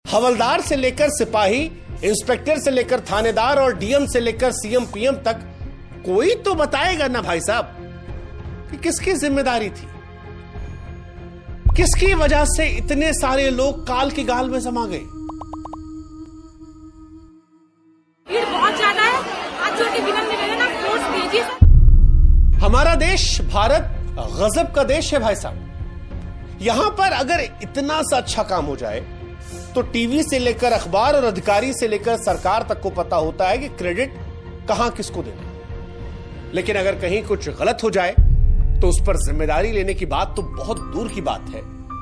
हवलदार से लेकर सिपाही, इंस्पेक्टर से लेकर थानेदार और डीएम से लेकर सीएम पीएम तक कोई तो बताएगा ना भाई साहब कि किसकी जिम्मेदारी थी, किसकी वजह से इतने सारे लोग काल की गाल में समा गए। भीड़ बहुत ज्यादा है। आज जो विलन मिले ना फोर्स भेजिए सर। हमारा देश भारत गजब का देश है भाई साहब। यहां पर अगर इतना सा अच्छा काम हो जाए तो टीवी से लेकर अखबार और अधिकारी से लेकर सरकार तक को पता होता है कि क्रेडिट कहां किसको देना। लेकिन अगर कहीं कुछ गलत हो जाए तो उस पर जिम्मेदारी लेने की बात तो बहुत दूर की बात है,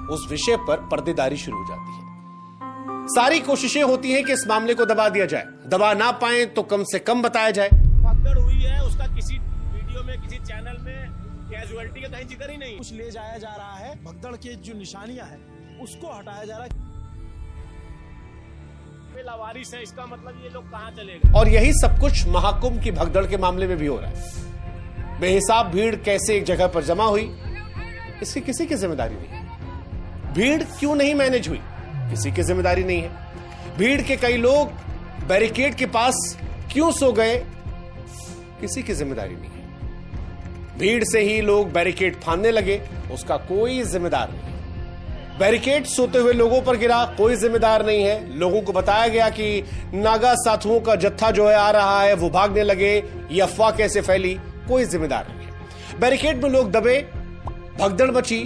उस विषय पर पर्देदारी शुरू हो जाती है। सारी कोशिशें होती हैं कि इस मामले को दबा दिया जाए, दबा ना पाए तो कम से कम बताया जाए। भगदड़ हुई है, उसका किसी वीडियो में किसी चैनल में कैजुअलिटी का कहीं जिक्र ही नहीं। कुछ ले जाया जा रहा है, भगदड़ की जो निशानियां हैं उसको हटाया जा रहा है। लावारिस है, इसका मतलब ये लोग कहां चले गए। और यही सब कुछ महाकुंभ की भगदड़ के मामले में भी हो रहा है। बेहिसाब भीड़ कैसे एक जगह पर जमा हुई, इसकी किसी की जिम्मेदारी नहीं है। भीड़ क्यों नहीं मैनेज हुई, किसी की जिम्मेदारी नहीं है। भीड़ के कई लोग बैरिकेड के पास क्यों सो गए, किसी की जिम्मेदारी नहीं है। भीड़ से ही लोग बैरिकेड फाड़ने लगे, उसका कोई जिम्मेदार नहीं है। बैरिकेड सोते हुए लोगों पर गिरा, कोई जिम्मेदार नहीं है। लोगों को बताया गया कि नागा साधुओं का जत्था जो है आ रहा है, वो भागने लगे, ये अफवाह कैसे फैली, कोई जिम्मेदार नहीं है। बैरिकेड में लोग दबे, भगदड़ मची,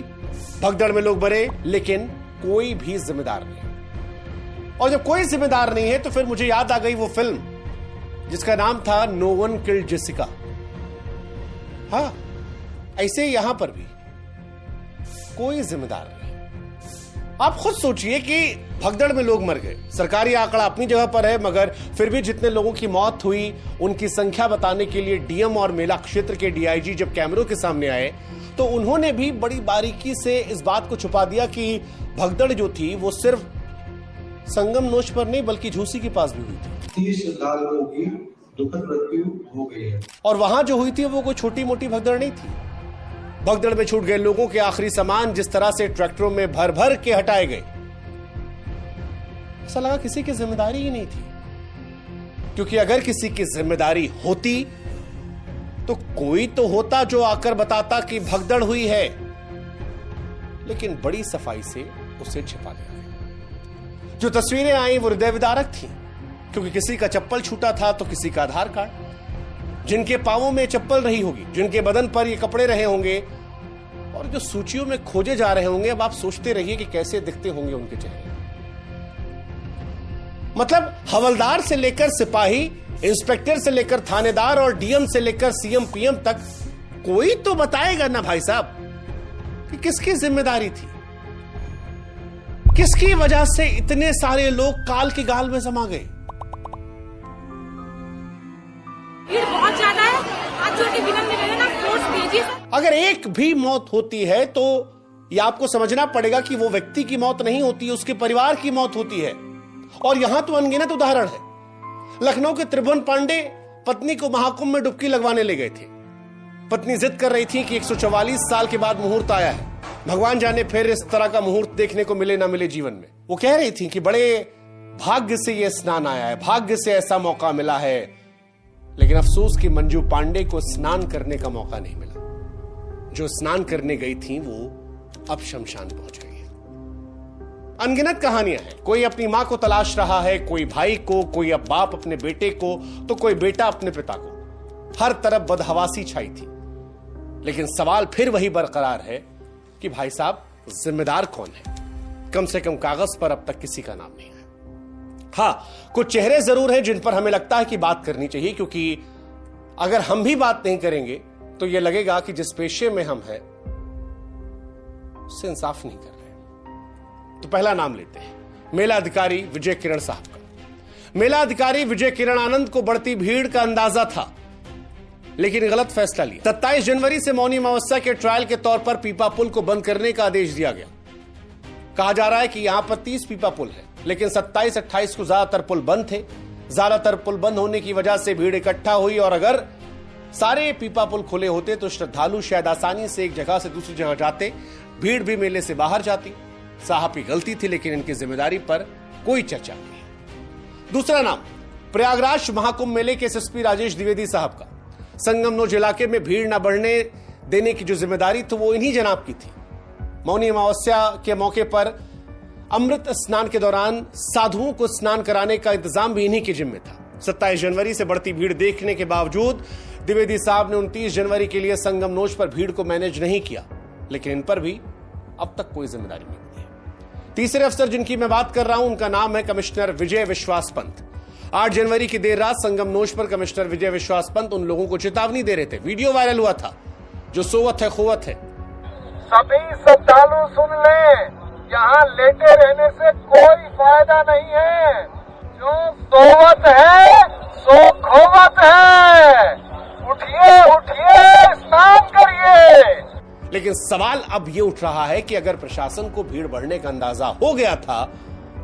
भगदड़ में लोग मरे, लेकिन कोई भी जिम्मेदार नहीं। और जब कोई जिम्मेदार नहीं है तो फिर मुझे याद आ गई वो फिल्म जिसका नाम था नो वन किल्ड जेसिका। हाँ, ऐसे यहां पर भी कोई जिम्मेदार नहीं। आप खुद सोचिए कि भगदड़ में लोग मर गए। सरकारी आंकड़ा अपनी जगह पर है, मगर फिर भी जितने लोगों की मौत हुई उनकी संख्या बताने के लिए डीएम और मेला क्षेत्र के डीआईजी जब कैमरों के सामने आए तो उन्होंने भी बड़ी बारीकी से इस बात को छुपा दिया कि भगदड़ जो थी वो सिर्फ संगम नोच पर नहीं बल्कि झूसी के पास भी हुई थी। 30 श्रद्धालुओं की दुखद मृत्यु हो गई है। और वहां जो हुई थी वो कोई छोटी मोटी भगदड़ नहीं थी। भगदड़ में छूट गए लोगों के आखिरी सामान जिस तरह से ट्रैक्टरों में भर भर के हटाए गए, ऐसा लगा किसी की जिम्मेदारी ही नहीं थी। क्योंकि अगर किसी की जिम्मेदारी होती तो कोई तो होता जो आकर बताता कि भगदड़ हुई है, लेकिन बड़ी सफाई से उसे छिपा दिया गया। जो तस्वीरें आई वो हृदय विदारक थी, क्योंकि किसी का चप्पल छूटा था तो किसी का आधार कार्ड, जिनके पांवों में चप्पल रही होगी, जिनके बदन पर ये कपड़े रहे होंगे और जो सूचियों में खोजे जा रहे होंगे, अब आप सोचते रहिए कि कैसे दिखते होंगे उनके चेहरे। मतलब हवलदार से लेकर सिपाही, इंस्पेक्टर से लेकर थानेदार और डीएम से लेकर सीएम पीएम तक कोई तो बताएगा ना भाई साहब कि किसकी जिम्मेदारी थी, किसकी वजह से इतने सारे लोग काल की गाल में समा गए। भीड़ बहुत ज्यादा है। आज जो विलन मिले ना फोर्स भेजिए सर। अगर एक भी मौत होती है तो यह आपको समझना पड़ेगा कि वो व्यक्ति की मौत नहीं होती, उसके परिवार की मौत होती है। और यहां तो अनगिनत उदाहरण है। लखनऊ के त्रिभुवन पांडे पत्नी को महाकुंभ में डुबकी लगवाने ले गए थे। पत्नी जिद कर रही थी कि 144 साल के बाद मुहूर्त आया है, भगवान जाने फिर इस तरह का मुहूर्त देखने को मिले ना मिले जीवन में। वो कह रही थी कि बड़े भाग्य से यह स्नान आया है, भाग्य से ऐसा मौका मिला है। लेकिन अफसोस कि मंजू पांडे को स्नान करने का मौका नहीं मिला। जो स्नान करने गई थी वो अब शमशान पहुंच गई है। अनगिनत कहानियां हैं। कोई अपनी मां को तलाश रहा है, कोई भाई को, कोई अब बाप अपने बेटे को, तो कोई बेटा अपने पिता को। हर तरफ बदहवासी छाई थी। लेकिन सवाल फिर वही बरकरार है कि भाई साहब जिम्मेदार कौन है। कम से कम कागज पर अब तक किसी का नाम नहीं है। हाँ, कुछ चेहरे जरूर हैं जिन पर हमें लगता है कि बात करनी चाहिए, क्योंकि अगर हम भी बात नहीं करेंगे तो यह लगेगा कि जिस पेशे में हम हैं उससे इंसाफ नहीं कर रहे। तो पहला नाम लेते हैं मेला अधिकारी विजय किरण साहब का। मेला अधिकारी विजय किरण आनंद को बढ़ती भीड़ का अंदाजा था, लेकिन गलत फैसला लिया। 27 जनवरी से मौनी अमावस्या के ट्रायल के तौर पर पीपा पुल को बंद करने का आदेश दिया गया। कहा जा रहा है कि यहां पर 30 पीपा पुल है, लेकिन 27-28 को ज्यादातर पुल बंद थे। ज्यादातर पुल बंद होने की वजह से भीड़ इकट्ठा हुई, और अगर सारे पीपा पुल खुले होते तो श्रद्धालु शायद आसानी से एक जगह से दूसरी जगह जाते, भीड़ भी मेले से बाहर जाती। साहब की गलती थी, लेकिन इनकी जिम्मेदारी पर कोई चर्चा नहीं है। दूसरा नाम प्रयागराज महाकुंभ मेले के एसएसपी राजेश द्विवेदी साहब का। संगमनोज इलाके में भीड़ न बढ़ने देने की जो जिम्मेदारी थी वो इन्हीं जनाब की थी। मौनी अमावस्या के मौके पर अमृत स्नान के दौरान साधुओं को स्नान कराने का इंतजाम भी इन्हीं के जिम्मे था। 27 जनवरी से बढ़ती भीड़ देखने के बावजूद द्विवेदी साहब ने 29 जनवरी के लिए संगमनोज पर भीड़ को मैनेज नहीं किया, लेकिन इन पर भी अब तक कोई जिम्मेदारी नहीं मिली है। तीसरे अफसर जिनकी मैं बात कर रहा हूं उनका नाम है कमिश्नर विजय विश्वास पंत। 8 जनवरी की देर रात संगमनोज पर कमिश्नर विजय विश्वास पंत उन लोगों को चेतावनी दे रहे थे। वीडियो वायरल हुआ था, जो सोवत है खोवत है। सभी श्रद्धालु सुन लें, यहाँ लेटे रहने से कोई फायदा नहीं है। जो सोवत है सो खोवत है। उठिए उठिए, स्नान करिए। लेकिन सवाल अब यह उठ रहा है कि अगर प्रशासन को भीड़ बढ़ने का अंदाजा हो गया था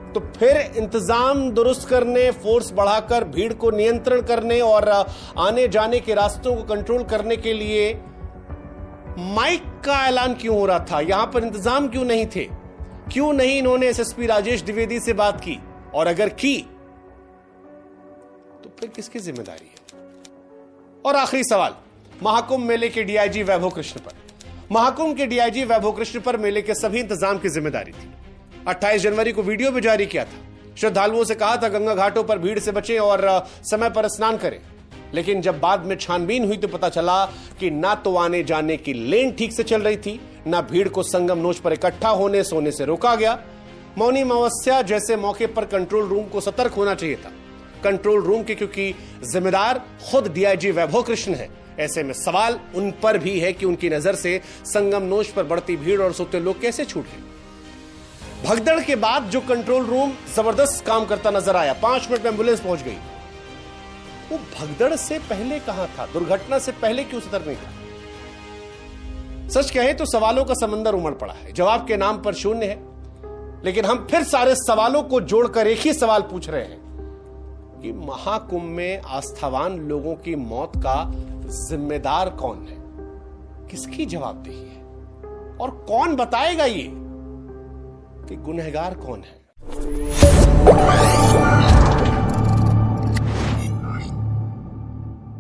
तो फिर इंतजाम दुरुस्त करने, फोर्स बढ़ाकर भीड़ को नियंत्रण करने और आने जाने के रास्तों को कंट्रोल करने के लिए माइक का ऐलान क्यों हो रहा था? यहां पर इंतजाम क्यों नहीं थे? क्यों नहीं इन्होंने एसएसपी राजेश द्विवेदी से बात की? और अगर की तो फिर किसकी जिम्मेदारी है? और आखिरी सवाल महाकुंभ मेले के डीआईजी वैभव कृष्ण पर। महाकुंभ के डीआईजी वैभव कृष्ण पर मेले के सभी इंतजाम की जिम्मेदारी थी। 28 जनवरी को वीडियो भी जारी किया था। श्रद्धालुओं से कहा था गंगा घाटों पर भीड़ से बचें और समय पर स्नान करें। लेकिन जब बाद में छानबीन हुई तो पता चला कि ना तो आने जाने की लेन ठीक से चल रही थी, ना भीड़ को संगमनोज पर इकट्ठा होने सोने से रोका गया। मौनी अमावस्या जैसे मौके पर कंट्रोल रूम को सतर्क होना चाहिए था। कंट्रोल रूम के क्योंकि जिम्मेदार खुद डीआईजी वैभव कृष्ण है, ऐसे में सवाल उन पर भी है कि उनकी नजर से संगमनोज पर बढ़ती भीड़ और सोते लोग कैसे छूट गए। भगदड़ के बाद जो कंट्रोल रूम जबरदस्त काम करता नजर आया, 5 मिनट में एम्बुलेंस पहुंच गई, वो भगदड़ से पहले कहां था? दुर्घटना से पहले क्यों सतर्क नहीं था? सच कहे तो सवालों का समंदर उमड़ पड़ा है, जवाब के नाम पर शून्य है। लेकिन हम फिर सारे सवालों को जोड़कर एक ही सवाल पूछ रहे हैं कि महाकुंभ में आस्थावान लोगों की मौत का जिम्मेदार कौन है? किसकी जवाबदेही है? और कौन बताएगा ये कि गुनहगार कौन है?